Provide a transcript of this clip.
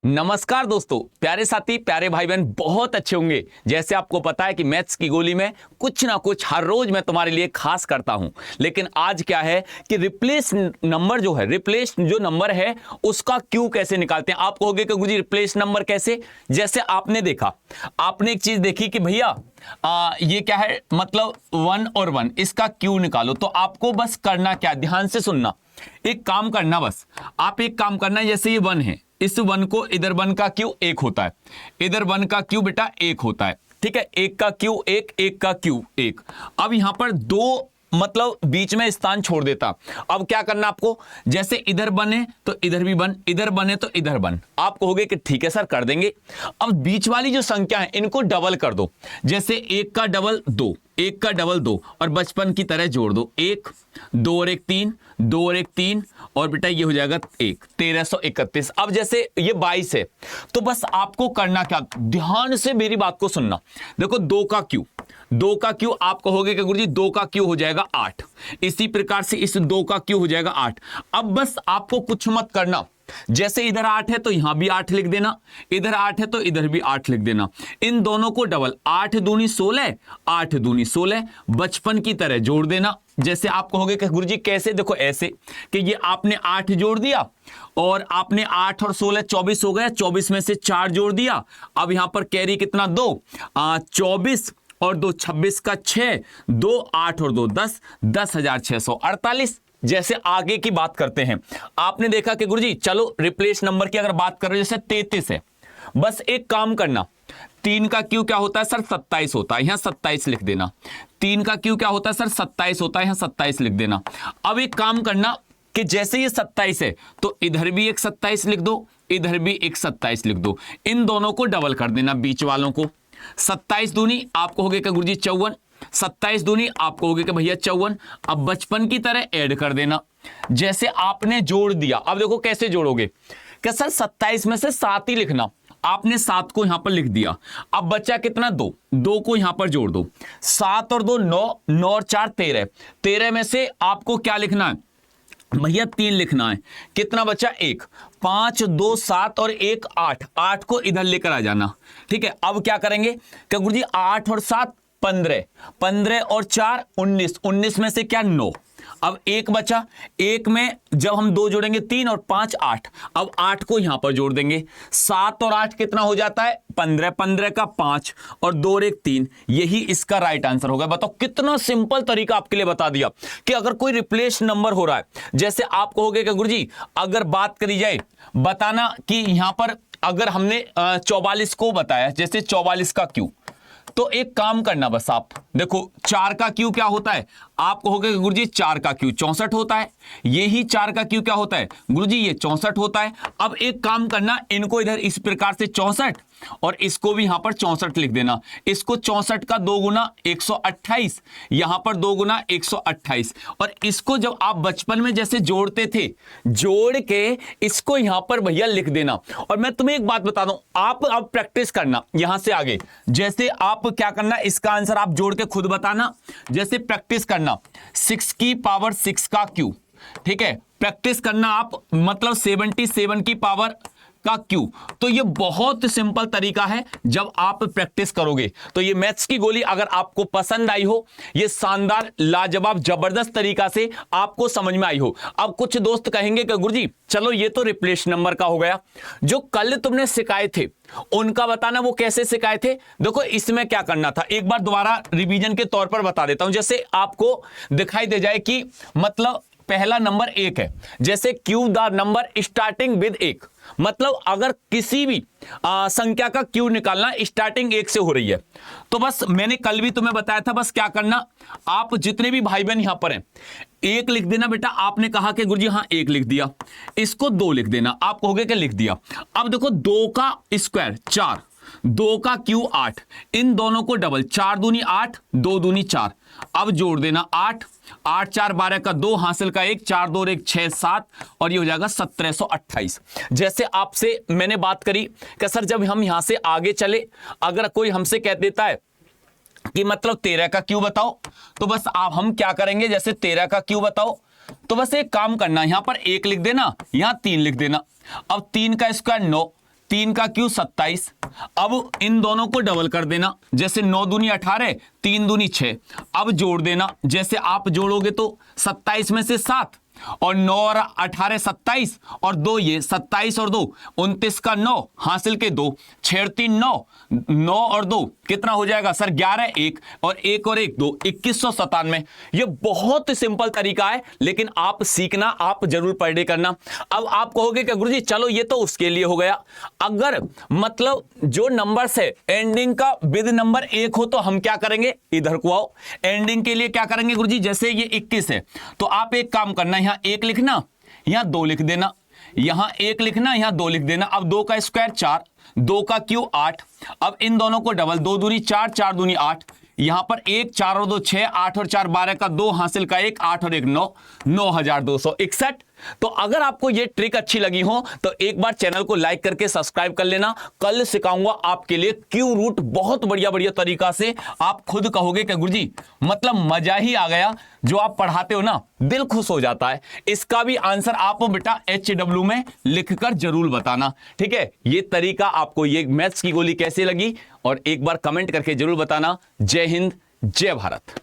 नमस्कार दोस्तों, प्यारे साथी, प्यारे भाई बहन बहुत अच्छे होंगे। जैसे आपको पता है कि मैथ्स की गोली में कुछ ना कुछ हर रोज मैं तुम्हारे लिए खास करता हूं। लेकिन आज क्या है कि रिप्लेस नंबर जो है, रिप्लेस जो नंबर है उसका क्यू कैसे निकालते हैं। आप कहोगे कि गुरुजी रिप्लेस नंबर कैसे। जैसे आपने देखा, आपने एक चीज देखी कि भैया ये क्या है, मतलब 1 और 1 इसका क्यू निकालो। तो आपको बस करना क्या, ध्यान से सुनना, एक काम करना, बस आप एक काम करना, जैसे ये 1 है, इस 1 को इधर 1 का क्यू 1 होता है, इधर 1 का क्यू बेटा 1 होता है, ठीक है। 1 का क्यू 1, 1 का क्यू 1। अब यहां पर 2 मतलब बीच में स्थान छोड़ देता। अब क्या करना आपको, जैसे इधर बने तो इधर भी बन, इधर बने तो इधर बन। आप कहोगे कि ठीक है सर कर देंगे। अब बीच वाली जो संख्या है इनको डबल कर दो। जैसे 1 का डबल 2, 1 का डबल 2, और बचपन की तरह जोड़ दो। 1 2 और 1 3, 2 और 1 3, और बेटा ये हो जाएगा 1, 1331। अब जैसे ये 22 है, तो बस आपको करना क्या, ध्यान से मेरी बात को सुनना। देखो 2 का क्यू आप कहोगे कि गुरुजी 2 का क्यू हो जाएगा 8। इसी प्रकार से इस 2 का क्यू हो जाएगा 8। अब बस आपको कुछ मत करना, जैसे इधर 8 है तो यहां भी 8 लिख देना, इधर 8 है तो इधर भी 8 लिख देना। इन दोनों को डबल, 8 दूनी 16, 8 दूनी 16, बचपन की तरह जोड़ देना। जैसे आप कहोगे कि गुरुजी कैसे, देखो ऐसे कि ये आपने 8 जोड़ दिया और आपने 8 और 16 24 हो गया, 24 में से 4 जोड़ दिया। अब यहां पर कैरी कितना, 2, 24 और 2 26 का 6, 2 8 और 2 10, 10,648। जैसे आगे की बात करते हैं, आपने देखा कि गुरुजी चलो रिप्लेस नंबर की अगर बात कर रहे हो, जैसे 33 है, बस एक काम करना, 3 का क्यू क्या होता है सर, 27 होता है, यहां 27 लिख देना। 3 का क्यू क्या होता है सर, 27 होता है, यहां 27 लिख देना। अब एक काम करना कि जैसे ये 27 है तो इधर भी एक 27 लिख दो, इधर भी एक 27 लिख दो। इन दोनों को डबल कर देना, बीच वालों को। 27 दूनी आप कहोगे कि गुरुजी 54, 27 दूनी आप कहोगे कि भैया 54। अब बचपन की तरह ऐड कर देना। जैसे आपने जोड़ दिया, अब देखो कैसे जोड़ोगे कि सर 27 में से 7 ही लिखना। आपने 7 को यहां पर लिख दिया। अब बचा कितना, 2, 2 को यहां पर जोड़ दो। 7 और 2 9, 9 और 4 13, 13 में से आपको क्या लिखना है भैया, 3 लिखना है। कितना बचा, 1, 5 2 7 और 1 8, 8 को इधर लेकर आ जाना, ठीक है। अब क्या करेंगे कि गुरुजी 8 और 7 15, 15 और 4 19, 19 में से क्या 9। अब 1 बचा, 1 में जब हम 2 जोड़ेंगे 3 और 5 8, अब 8 को यहां पर जोड़ देंगे। 7 और 8 कितना हो जाता है, 15, 15 का 5 और 2 और 1 3। यही इसका राइट आंसर होगा। बताओ कितना सिंपल तरीका आपके लिए बता दिया कि अगर कोई रिप्लेस नंबर हो रहा है, जैसे आप कहोगे कि गुरुजी अगर बात करी जाए, बताना कि यहां पर अगर हमने 44 को बताया, जैसे 44 का क्यू, तो एक काम करना, बस आप देखो 4 का क्यू क्या होता है, आप कहोगे कि गुरुजी 4 का क्यू 64 होता है। यही 4 का क्यू क्या होता है गुरुजी, ये 64 होता है। अब एक काम करना, इनको इधर इस प्रकार से 64 और इसको भी यहां पर 64 लिख देना। इसको 64 का 2 गुना 128, यहां पर 2 गुना 128, और इसको जब आप बचपन में जैसे जोड़ते थे, जोड़ के इसको यहां पर भैया लिख देना। और मैं तुम्हें एक बात बता दूं, आप अब प्रैक्टिस करना यहां से आगे। जैसे आप क्या करना, इसका आंसर आप जोड़ के खुद बताना। जैसे प्रैक्टिस करना 6 की पावर 6 का क्यू, ठीक है, प्रैक्टिस करना आप, मतलब 77 की पावर का क्यू। तो ये बहुत सिंपल तरीका है, जब आप प्रैक्टिस करोगे तो ये मैथ्स की गोली अगर आपको पसंद आई हो, ये शानदार लाजवाब जबरदस्त तरीका से आपको समझ में आई हो। अब कुछ दोस्त कहेंगे कि गुरुजी चलो ये तो रिप्लेस नंबर का हो गया, जो कल तुमने सिखाए थे उनका बताना, वो कैसे सिखाए थे। देखो इसमें क्या करना था, एक बार दोबारा रिवीजन के तौर पर बता देता हूं। जैसे आपको दिखाई दे जाए कि मतलब पहला नंबर 1 है, जैसे Q the number starting with 1, मतलब अगर किसी भी संख्या का क्यू निकालना स्टार्टिंग 1 से हो रही है, तो बस मैंने कल भी तुम्हें बताया था, बस क्या करना, आप जितने भी भाई बहन यहां पर हैं 1 लिख देना। बेटा आपने कहा कि गुरुजी हां 1 लिख दिया, इसको 2 लिख देना, आप कहोगे कि लिख दिया। अब देखो 2 का स्क्वायर 4, 2 का क्यू 8, इन दोनों को डबल, 4 दूनी 8, 2 दूनी 4, अब जोड़ देना 8, 8 4 12 का 2, हासिल का 1, 4 2 1 6 7, और ये हो जाएगा 1728। जैसे आपसे मैंने बात करी कि सर जब हम यहां से आगे चले, अगर कोई हमसे कह देता है कि मतलब 13 का क्यू बताओ, तो बस आप हम क्या करेंगे, जैसे 13 का क्यू बताओ, तो बस एक काम करना, यहां पर 1 लिख देना, यहां 3 लिख देना। अब 3 का स्क्वायर 9, 3 का क्यू 27। अब इन दोनों को डबल कर देना, जैसे 9 दूनी 18, 3 दूनी 6। अब जोड़ देना, जैसे आप जोड़ोगे तो 27 में से 7 और 9 और 18 27 और 2 ये 27 और 2 29 का 9 हासिल के 2 6 3 9 9 और 2 कितना हो जाएगा सर 11 1 और 1 और 1 2 2197। ये बहुत सिंपल तरीका है, लेकिन आप सीखना, आप जरूर पर डे करना। अब आप कहोगे कि गुरुजी चलो ये तो उसके लिए हो गया, अगर मतलब जो नंबर से एंडिंग का विद नंबर 1 हो तो हम क्या करेंगे, इधर को आओ। एंडिंग के लिए क्या करेंगे गुरुजी, जैसे ये 21 है तो आप एक काम करना, यहां 1 लिखना, यहां 2 लिख देना, यहां 1 लिखना, यहां 2 लिख देना। अब 2 का स्क्वायर 4, 2 का क्यू 8। अब इन दोनों को डबल, 2 दूनी 4 4 दूनी 8, यहां पर 1 4 और 2 6 8 और 4 12 का 2 हासिल का 1 8 और 1 9 9261। तो अगर आपको ये ट्रिक अच्छी लगी हो तो एक बार चैनल को लाइक करके सब्सक्राइब कर लेना। कल सिखाऊंगा आपके लिए क्यू रूट बहुत बढ़िया बढ़िया तरीका से। आप खुद कहोगे कि गुरुजी मतलब मजा ही आ गया, जो आप पढ़ाते हो ना दिल खुश हो जाता है। इसका भी आंसर आप बेटा HW में लिखकर जरूर बताना, ठीक है। ये तरीका आपको, ये मैथ्स की गोली कैसी लगी और एक बार कमेंट करके जरूर बताना। जय हिंद, जय भारत।